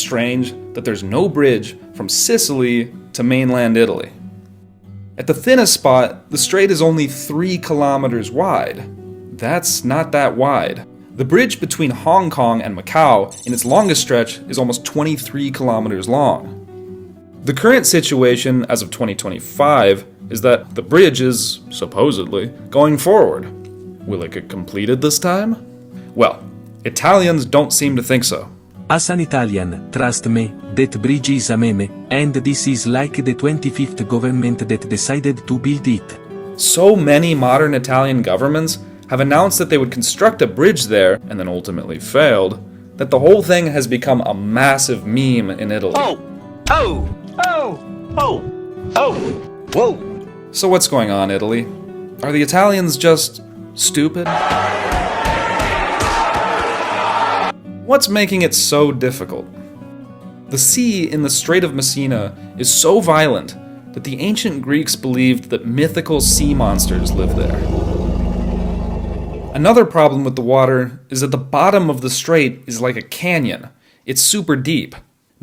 Strange that there's no bridge from Sicily to mainland Italy. At the thinnest spot, the strait is only 3 kilometers wide. That's not that wide. The bridge between Hong Kong and Macau, in its longest stretch, is almost 23 kilometers long. The current situation, as of 2025, is that the bridge is, supposedly, going forward. Will it get completed this time? Well, Italians don't seem to think so. As an Italian, trust me, that bridge is a meme, and this is like the 25th government that decided to build it. So many modern Italian governments have announced that they would construct a bridge there, and then ultimately failed, that the whole thing has become a massive meme in Italy. Whoa! So what's going on, Italy? Are the Italians just stupid? What's making it so difficult? The sea in the Strait of Messina is so violent that the ancient Greeks believed that mythical sea monsters live there. Another problem with the water is that the bottom of the strait is like a canyon. It's super deep.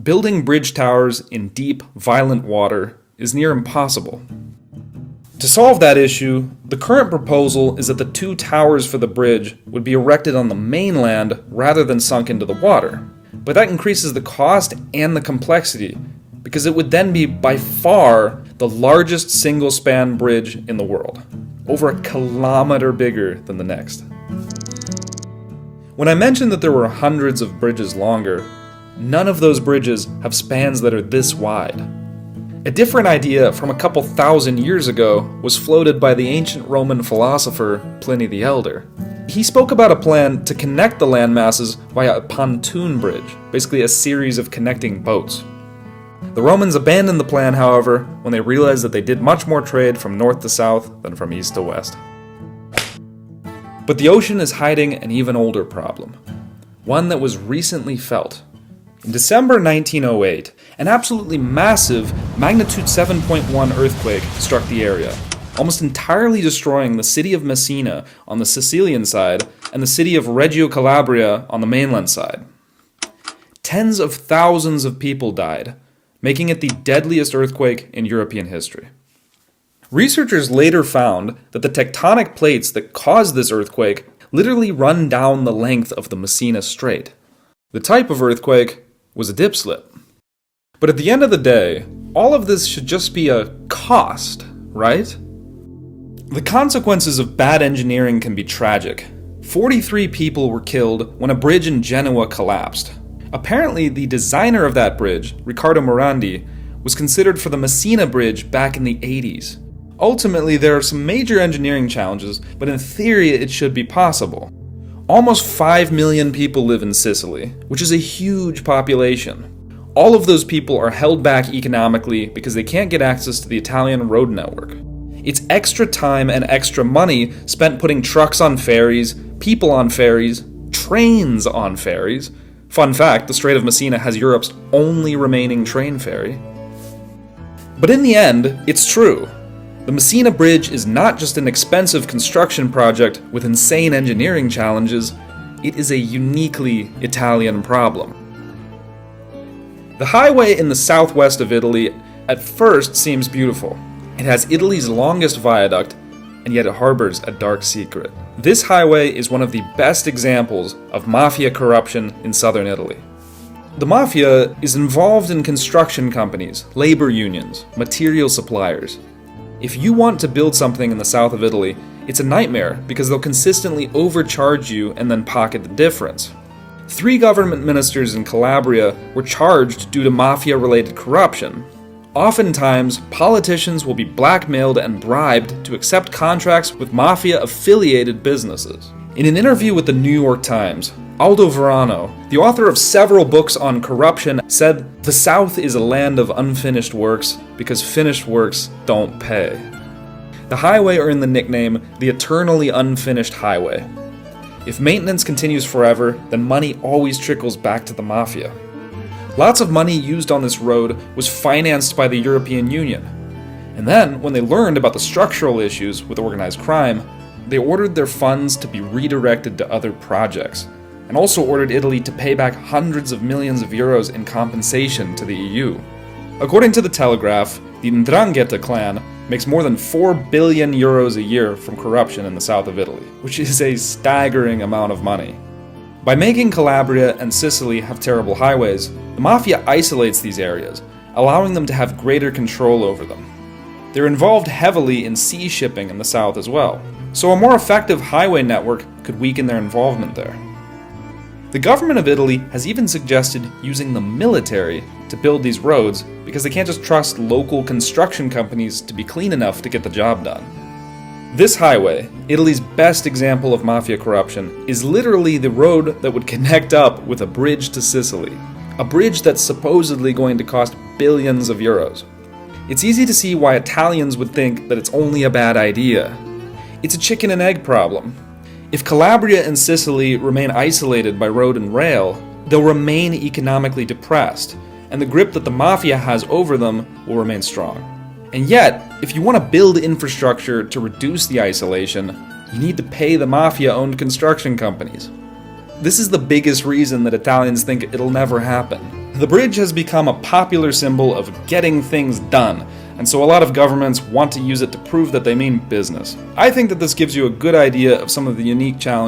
Building bridge towers in deep, violent water is near impossible. To solve that issue, the current proposal is that the 2 towers for the bridge would be erected on the mainland rather than sunk into the water. But that increases the cost and the complexity, because it would then be by far the largest single-span bridge in the world, over a kilometer bigger than the next. When I mentioned that there were hundreds of bridges longer, none of those bridges have spans that are this wide. A different idea from a couple thousand years ago was floated by the ancient Roman philosopher Pliny the Elder. He spoke about a plan to connect the landmasses via a pontoon bridge, basically a series of connecting boats. The Romans abandoned the plan, however, when they realized that they did much more trade from north to south than from east to west. But the ocean is hiding an even older problem, one that was recently felt. In December 1908, an absolutely massive magnitude 7.1 earthquake struck the area, almost entirely destroying the city of Messina on the Sicilian side and the city of Reggio Calabria on the mainland side. Tens of thousands of people died, making it the deadliest earthquake in European history. Researchers later found that the tectonic plates that caused this earthquake literally run down the length of the Messina Strait. The type of earthquake was a dip slip. But at the end of the day, all of this should just be a cost, right? The consequences of bad engineering can be tragic. 43 people were killed when a bridge in Genoa collapsed. Apparently, the designer of that bridge, Riccardo Morandi, was considered for the Messina Bridge back in the 80s. Ultimately, there are some major engineering challenges, but in theory it should be possible. Almost 5 million people live in Sicily, which is a huge population. All of those people are held back economically because they can't get access to the Italian road network. It's extra time and extra money spent putting trucks on ferries, people on ferries, trains on ferries. Fun fact, the Strait of Messina has Europe's only remaining train ferry. But in the end, it's true. The Messina Bridge is not just an expensive construction project with insane engineering challenges, it is a uniquely Italian problem. The highway in the southwest of Italy at first seems beautiful. It has Italy's longest viaduct, and yet it harbors a dark secret. This highway is one of the best examples of mafia corruption in southern Italy. The mafia is involved in construction companies, labor unions, material suppliers. If you want to build something in the south of Italy, it's a nightmare because they'll consistently overcharge you and then pocket the difference. 3 government ministers in Calabria were charged due to mafia-related corruption. Oftentimes, politicians will be blackmailed and bribed to accept contracts with mafia-affiliated businesses. In an interview with the New York Times, Aldo Verano, the author of several books on corruption, said, "The South is a land of unfinished works because finished works don't pay." The highway earned the nickname the eternally unfinished highway. If maintenance continues forever, then money always trickles back to the mafia. Lots of money used on this road was financed by the European Union. And then, when they learned about the structural issues with organized crime, they ordered their funds to be redirected to other projects. and also ordered Italy to pay back hundreds of millions of euros in compensation to the EU. According to the Telegraph, the 'Ndrangheta clan makes more than 4 billion euros a year from corruption in the south of Italy, which is a staggering amount of money. By making Calabria and Sicily have terrible highways, the mafia isolates these areas, allowing them to have greater control over them. They're involved heavily in sea shipping in the south as well, so a more effective highway network could weaken their involvement there. The government of Italy has even suggested using the military to build these roads because they can't just trust local construction companies to be clean enough to get the job done. This highway, Italy's best example of mafia corruption, is literally the road that would connect up with a bridge to Sicily, a bridge that's supposedly going to cost billions of euros. It's easy to see why Italians would think that it's only a bad idea. It's a chicken and egg problem. If Calabria and Sicily remain isolated by road and rail, they'll remain economically depressed, and the grip that the mafia has over them will remain strong. And yet, if you want to build infrastructure to reduce the isolation, you need to pay the mafia-owned construction companies. This is the biggest reason that Italians think it'll never happen. The bridge has become a popular symbol of getting things done, and so a lot of governments want to use it to prove that they mean business. I think that this gives you a good idea of some of the unique challenges